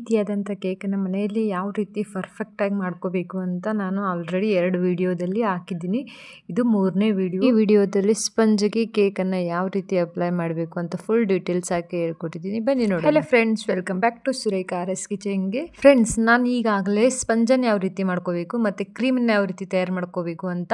ರೀತಿಯಾದಂಥ ಕೇಕನ್ನು ಮನೆಯಲ್ಲಿ ಯಾವ ರೀತಿ ಪರ್ಫೆಕ್ಟಾಗಿ ಮಾಡ್ಕೋಬೇಕು ಅಂತ ನಾನು ಆಲ್ರೆಡಿ 2 ವಿಡಿಯೋದಲ್ಲಿ ಹಾಕಿದ್ದೀನಿ. ಇದು 3ನೇ ವಿಡಿಯೋ. ಈ ವಿಡಿಯೋದಲ್ಲಿ ಸ್ಪಂಜ್ಗೆ ಕೇಕನ್ನು ಯಾವ ರೀತಿ ಅಪ್ಲೈ ಮಾಡಬೇಕು ಅಂತ ಫುಲ್ ಡೀಟೇಲ್ಸ್ ಹಾಕಿ ಹೇಳ್ಕೊಟ್ಟಿದ್ದೀನಿ. ಬನ್ನಿ ನೋಡಿ. Hello friends, welcome back to Surekha R S ಕಿಚನ್ಗೆ. ಫ್ರೆಂಡ್ಸ್, ನಾನು ಈಗಾಗಲೇ ಸ್ಪಂಜನ್ನು ಯಾವ ರೀತಿ ಮಾಡ್ಕೋಬೇಕು ಮತ್ತು ಕ್ರೀಮನ್ನು ಯಾವ ರೀತಿ ತಯಾರು ಮಾಡ್ಕೋಬೇಕು ಅಂತ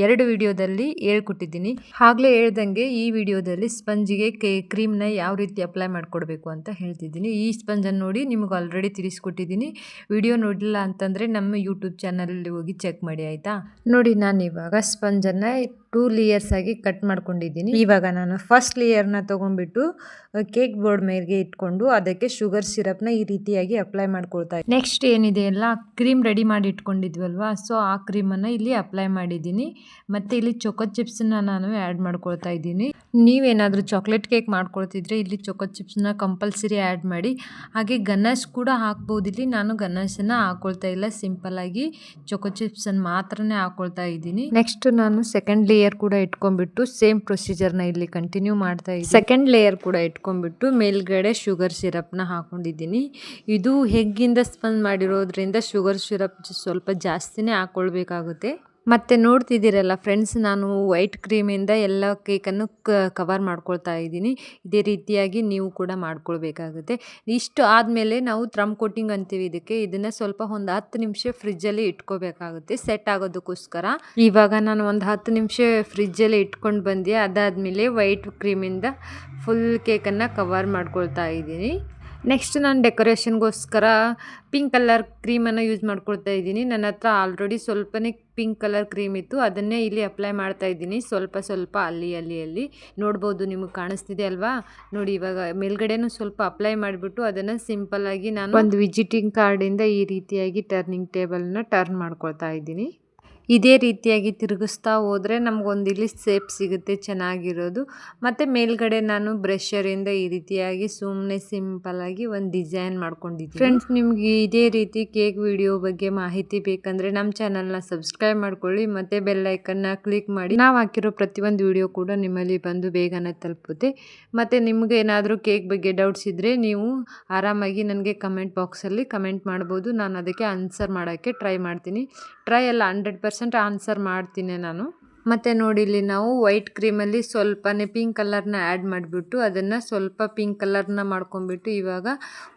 2 ವಿಡಿಯೋದಲ್ಲಿ ಹೇಳ್ಕೊಟ್ಟಿದ್ದೀನಿ. ಆಗಲೇ ಹೇಳ್ದಂಗೆ ಈ ವಿಡಿಯೋದಲ್ಲಿ ಸ್ಪಂಜಿಗೆ ಕ್ರೀಮ್ನ ಯಾವ ರೀತಿ ಅಪ್ಲೈ ಮಾಡ್ಕೊಡ್ಬೇಕು ಅಂತ ಹೇಳ್ತಿದ್ದೀನಿ. ಈ ಸ್ಪಂಜನ್ನು ನೋಡಿ ನಿಮಗೆ ಆಲ್ರೆಡಿ ತಿಳಿಸ್ಕೊಟ್ಟಿದ್ದೀನಿ. ವಿಡಿಯೋ ನೋಡಿಲ್ಲ ಅಂತಂದರೆ ನಮ್ಮ ಯೂಟ್ಯೂಬ್ ಚಾನಲಲ್ಲಿ ಹೋಗಿ ಚೆಕ್ ಮಾಡಿ, ಆಯಿತಾ? ನೋಡಿ, ನಾನು ಇವಾಗ ಸ್ಪಂಜನ್ನು 2 ಲೇಯರ್ಸ್ ಆಗಿ ಕಟ್ ಮಾಡ್ಕೊಂಡಿದ್ದೀನಿ. ಇವಾಗ ನಾನು ಫಸ್ಟ್ ಲೇಯರ್ನ ತೊಗೊಂಡ್ಬಿಟ್ಟು ಕೇಕ್ ಬೋರ್ಡ್ ಮೇಲ್ಗೆ ಇಟ್ಕೊಂಡು ಅದಕ್ಕೆ ಶುಗರ್ ಸಿರಪ್ನ ಈ ರೀತಿಯಾಗಿ ಅಪ್ಲೈ ಮಾಡ್ಕೊಳ್ತಾ ಇದ್ದೀನಿ. ನೆಕ್ಸ್ಟ್ ಏನಿದೆ ಅಲ್ಲ, ಕ್ರೀಮ್ ರೆಡಿ ಮಾಡಿ ಇಟ್ಕೊಂಡಿದ್ವಲ್ವಾ, ಸೊ ಆ ಕ್ರೀಮನ್ನು ಇಲ್ಲಿ ಅಪ್ಲೈ ಮಾಡಿದ್ದೀನಿ. ಮತ್ತು ಇಲ್ಲಿ ಚೊಕೋ ಚಿಪ್ಸನ್ನ ನಾನು ಆ್ಯಡ್ ಮಾಡ್ಕೊಳ್ತಾ ಇದ್ದೀನಿ. ನೀವೇನಾದರೂ ಚಾಕ್ಲೇಟ್ ಕೇಕ್ ಮಾಡ್ಕೊಳ್ತಿದ್ರೆ ಇಲ್ಲಿ ಚೊಕೋ ಚಿಪ್ಸ್ನ ಕಂಪಲ್ಸರಿ ಆ್ಯಡ್ ಮಾಡಿ. ಹಾಗೆ ಗನಾಶ್ ಕೂಡ ಹಾಕ್ಬೋದು. ಇಲ್ಲಿ ನಾನು ಗನಾಶನ್ನು ಹಾಕೊಳ್ತಾ ಇಲ್ಲ, ಸಿಂಪಲ್ಲಾಗಿ ಚೊಕೋ ಚಿಪ್ಸನ್ನು ಮಾತ್ರನೇ ಹಾಕೊಳ್ತಾ ಇದ್ದೀನಿ. ನೆಕ್ಸ್ಟ್ ನಾನು ಸೆಕೆಂಡ್ ಲೇಯರ್ ಕೂಡ ಇಟ್ಕೊಂಡ್ಬಿಟ್ಟು ಸೇಮ್ ಪ್ರೊಸೀಜರ್ನ ಇಲ್ಲಿ ಕಂಟಿನ್ಯೂ ಮಾಡ್ತಾ ಇದ್ದೀನಿ. ಸೆಕೆಂಡ್ ಲೇಯರ್ ಕೂಡ ಇಟ್ಕೊಂಡ್ಬಿಟ್ಟು ಮೇಲ್ಗಡೆ ಶುಗರ್ ಸಿರಪ್ನ ಹಾಕೊಂಡಿದ್ದೀನಿ. ಇದು ಹೆಗ್ಗಿಂದ ಸ್ಪಂಜ್ ಮಾಡಿರೋದ್ರಿಂದ ಶುಗರ್ ಸಿರಪ್ ಸ್ವಲ್ಪ ಜಾಸ್ತಿನೇ ಹಾಕ್ಕೊಳ್ಬೇಕಾಗುತ್ತೆ. ಮತ್ತು ನೋಡ್ತಿದ್ದೀರಲ್ಲ ಫ್ರೆಂಡ್ಸ್, ನಾನು ವೈಟ್ ಕ್ರೀಮಿಂದ ಎಲ್ಲ ಕೇಕನ್ನು ಕವರ್ ಮಾಡ್ಕೊಳ್ತಾ ಇದ್ದೀನಿ. ಇದೇ ರೀತಿಯಾಗಿ ನೀವು ಕೂಡ ಮಾಡ್ಕೊಳ್ಬೇಕಾಗುತ್ತೆ. ಇಷ್ಟು ಆದಮೇಲೆ ನಾವು ತ್ರಮ್ ಕೋಟಿಂಗ್ ಅಂತೀವಿ ಇದಕ್ಕೆ. ಇದನ್ನು ಸ್ವಲ್ಪ ಒಂದು 10 ನಿಮಿಷ ಫ್ರಿಜ್ಜಲ್ಲಿ ಇಟ್ಕೋಬೇಕಾಗುತ್ತೆ ಸೆಟ್ ಆಗೋದಕ್ಕೋಸ್ಕರ. ಇವಾಗ ನಾನು ಒಂದು 10 ನಿಮಿಷ ಫ್ರಿಜ್ಜಲ್ಲಿ ಇಟ್ಕೊಂಡು ಬಂದೆ. ಅದಾದಮೇಲೆ ವೈಟ್ ಕ್ರೀಮಿಂದ ಫುಲ್ ಕೇಕನ್ನು ಕವರ್ ಮಾಡ್ಕೊಳ್ತಾ ಇದ್ದೀನಿ. ನೆಕ್ಸ್ಟ್ ನಾನು ಡೆಕೋರೇಷನ್ಗೋಸ್ಕರ ಪಿಂಕ್ ಕಲರ್ ಕ್ರೀಮನ್ನು ಯೂಸ್ ಮಾಡ್ಕೊಳ್ತಾ ಇದ್ದೀನಿ. ನನ್ನ ಹತ್ರ ಆಲ್ರೆಡಿ ಸ್ವಲ್ಪನೇ ಪಿಂಕ್ ಕಲರ್ ಕ್ರೀಮ್ ಇತ್ತು, ಅದನ್ನೇ ಇಲ್ಲಿ ಅಪ್ಲೈ ಮಾಡ್ತಾ ಇದ್ದೀನಿ. ಸ್ವಲ್ಪ ಅಲ್ಲಿ ನೋಡ್ಬೋದು, ನಿಮಗೆ ಕಾಣಿಸ್ತಿದೆ ಅಲ್ವಾ? ನೋಡಿ, ಇವಾಗ ಮೇಲ್ಗಡೆನೂ ಸ್ವಲ್ಪ ಅಪ್ಲೈ ಮಾಡಿಬಿಟ್ಟು ಅದನ್ನು ಸಿಂಪಲ್ಲಾಗಿ ನಾನು ಒಂದು ವಿಸಿಟಿಂಗ್ ಕಾರ್ಡಿಂದ ಈ ರೀತಿಯಾಗಿ ಟರ್ನಿಂಗ್ ಟೇಬಲ್ನ ಟರ್ನ್ ಮಾಡ್ಕೊಳ್ತಾ ಇದ್ದೀನಿ. ಇದೇ ರೀತಿಯಾಗಿ ತಿರುಗಿಸ್ತಾ ಹೋದರೆ ನಮಗೊಂದು ಇಲ್ಲಿ ಶೇಪ್ ಸಿಗುತ್ತೆ ಚೆನ್ನಾಗಿರೋದು. ಮತ್ತು ಮೇಲ್ಗಡೆ ನಾನು ಬ್ರಷರಿಂದ ಈ ರೀತಿಯಾಗಿ ಸುಮ್ಮನೆ ಸಿಂಪಲ್ಲಾಗಿ ಒಂದು ಡಿಸೈನ್ ಮಾಡ್ಕೊಂಡಿದ್ದೀನಿ. ಫ್ರೆಂಡ್ಸ್, ನಿಮ್ಗೆ ಇದೇ ರೀತಿ ಕೇಕ್ ವಿಡಿಯೋ ಬಗ್ಗೆ ಮಾಹಿತಿ ಬೇಕಂದರೆ ನಮ್ಮ ಚಾನಲ್ನ ಸಬ್ಸ್ಕ್ರೈಬ್ ಮಾಡ್ಕೊಳ್ಳಿ ಮತ್ತು ಬೆಲ್ ಐಕನ್ನ ಕ್ಲಿಕ್ ಮಾಡಿ. ನಾವು ಹಾಕಿರೋ ಪ್ರತಿಯೊಂದು ವಿಡಿಯೋ ಕೂಡ ನಿಮ್ಮಲ್ಲಿ ಬಂದು ಬೇಗನೆ ತಲುಪುತ್ತೆ. ಮತ್ತು ನಿಮಗೆ ಏನಾದರೂ ಕೇಕ್ ಬಗ್ಗೆ ಡೌಟ್ಸ್ ಇದ್ದರೆ ನೀವು ಆರಾಮಾಗಿ ನನಗೆ ಕಮೆಂಟ್ ಬಾಕ್ಸಲ್ಲಿ ಕಮೆಂಟ್ ಮಾಡ್ಬೋದು. ನಾನು ಅದಕ್ಕೆ ಆನ್ಸರ್ ಮಾಡೋಕ್ಕೆ ಟ್ರೈ ಮಾಡ್ತೀನಿ. ಟ್ರೈ ಅಲ್ಲ, 100% ಆನ್ಸರ್ ಮಾಡ್ತೀನಿ ನಾನು. ಮತ್ತು ನೋಡಿ, ಇಲ್ಲಿ ನಾವು ವೈಟ್ ಕ್ರೀಮಲ್ಲಿ ಸ್ವಲ್ಪನೇ ಪಿಂಕ್ ಕಲರ್ನ ಆ್ಯಡ್ ಮಾಡಿಬಿಟ್ಟು ಅದನ್ನು ಸ್ವಲ್ಪ ಪಿಂಕ್ ಕಲರ್ನ ಮಾಡ್ಕೊಂಡ್ಬಿಟ್ಟು ಇವಾಗ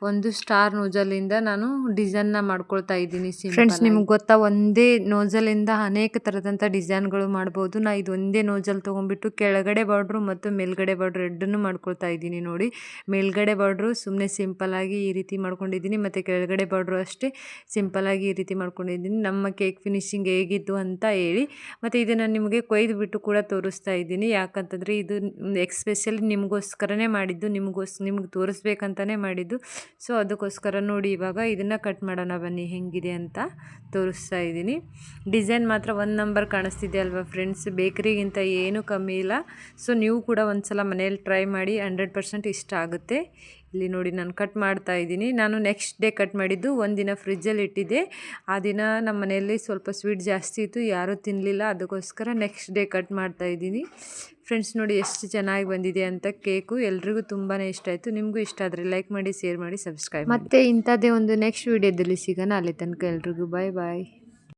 ಒಂದು ಸ್ಟಾರ್ ನೋಜಲಿಂದ ನಾನು ಡಿಸೈನ್ನ ಮಾಡ್ಕೊಳ್ತಾ ಇದ್ದೀನಿ. ಫ್ರೆಂಡ್ಸ್, ನಿಮ್ಗೆ ಗೊತ್ತಾ, ಒಂದೇ ನೋಜಲಿಂದ ಅನೇಕ ಥರದಂಥ ಡಿಸೈನ್ಗಳು ಮಾಡ್ಬೋದು. ನಾನು ಇದು ಒಂದೇ ನೋಜಲ್ ತೊಗೊಂಡ್ಬಿಟ್ಟು ಕೆಳಗಡೆ ಬಾರ್ಡ್ರು ಮತ್ತು ಮೇಲ್ಗಡೆ ಬಾರ್ಡ್ರು ಎರಡನ್ನೂ ಮಾಡ್ಕೊಳ್ತಾ ಇದ್ದೀನಿ. ನೋಡಿ, ಮೇಲ್ಗಡೆ ಬಾರ್ಡ್ರು ಸುಮ್ಮನೆ ಸಿಂಪಲ್ಲಾಗಿ ಈ ರೀತಿ ಮಾಡ್ಕೊಂಡಿದ್ದೀನಿ ಮತ್ತು ಕೆಳಗಡೆ ಬಾರ್ಡ್ರು ಅಷ್ಟೇ ಸಿಂಪಲ್ಲಾಗಿ ಈ ರೀತಿ ಮಾಡ್ಕೊಂಡಿದ್ದೀನಿ. ನಮ್ಮ ಕೇಕ್ ಫಿನಿಶಿಂಗ್ ಹೇಗಿತ್ತು ಅಂತ ಹೇಳಿ. ಮತ್ತು ಇದನ್ನು ನಿಮಗೆ ಕೊಯ್ದು ಬಿಟ್ಟು ಕೂಡ ತೋರಿಸ್ತಾ ಇದ್ದೀನಿ. ಯಾಕಂತಂದರೆ ಇದು ಎಕ್ಸ್ಪೆಷಲಿ ನಿಮಗೋಸ್ಕರನೇ ಮಾಡಿದ್ದು, ನಿಮ್ಗೆ ತೋರಿಸ್ಬೇಕಂತಲೇ ಮಾಡಿದ್ದು. ಸೊ ಅದಕ್ಕೋಸ್ಕರ ನೋಡಿ, ಇವಾಗ ಇದನ್ನು ಕಟ್ ಮಾಡೋಣ ಬನ್ನಿ, ಹೆಂಗಿದೆ ಅಂತ ತೋರಿಸ್ತಾ ಇದ್ದೀನಿ. ಡಿಸೈನ್ ಮಾತ್ರ 1 ನಂಬರ್ ಕಾಣಿಸ್ತಿದೆ ಅಲ್ವಾ ಫ್ರೆಂಡ್ಸ್? ಬೇಕರಿಗಿಂತ ಏನೂ ಕಮ್ಮಿ ಇಲ್ಲ. ಸೊ ನೀವು ಕೂಡ ಒಂದ್ಸಲ ಮನೇಲಿ ಟ್ರೈ ಮಾಡಿ, 100% ಇಷ್ಟ ಆಗುತ್ತೆ. ಇಲ್ಲಿ ನೋಡಿ, ನಾನು ಕಟ್ ಮಾಡ್ತಾ ಇದ್ದೀನಿ. ನಾನು ನೆಕ್ಸ್ಟ್ ಡೇ ಕಟ್ ಮಾಡಿದ್ದು, ಒಂದಿನ ಫ್ರಿಜ್ಜಲ್ಲಿ ಇಟ್ಟಿದ್ದೆ. ಆ ದಿನ ನಮ್ಮ ಮನೆಯಲ್ಲಿ ಸ್ವಲ್ಪ ಸ್ವೀಟ್ ಜಾಸ್ತಿ ಇತ್ತು, ಯಾರೂ ತಿನ್ನಲಿಲ್ಲ. ಅದಕ್ಕೋಸ್ಕರ ನೆಕ್ಸ್ಟ್ ಡೇ ಕಟ್ ಮಾಡ್ತಾ ಇದ್ದೀನಿ. ಫ್ರೆಂಡ್ಸ್, ನೋಡಿ ಎಷ್ಟು ಚೆನ್ನಾಗಿ ಬಂದಿದೆ ಅಂತ ಕೇಕು. ಎಲ್ರಿಗೂ ತುಂಬಾ ಇಷ್ಟ ಆಯಿತು. ನಿಮಗೂ ಇಷ್ಟ ಆದರೆ ಲೈಕ್ ಮಾಡಿ, ಶೇರ್ ಮಾಡಿ, ಸಬ್ಸ್ಕ್ರೈಬ್ ಮಾಡಿ. ಮತ್ತು ಇಂಥದ್ದೇ ಒಂದು ನೆಕ್ಸ್ಟ್ ವೀಡಿಯೋದಲ್ಲಿ ಸಿಗೋಣ. ಅಲ್ಲಿ ತನಕ ಎಲ್ರಿಗೂ ಬಾಯ್ ಬಾಯ್.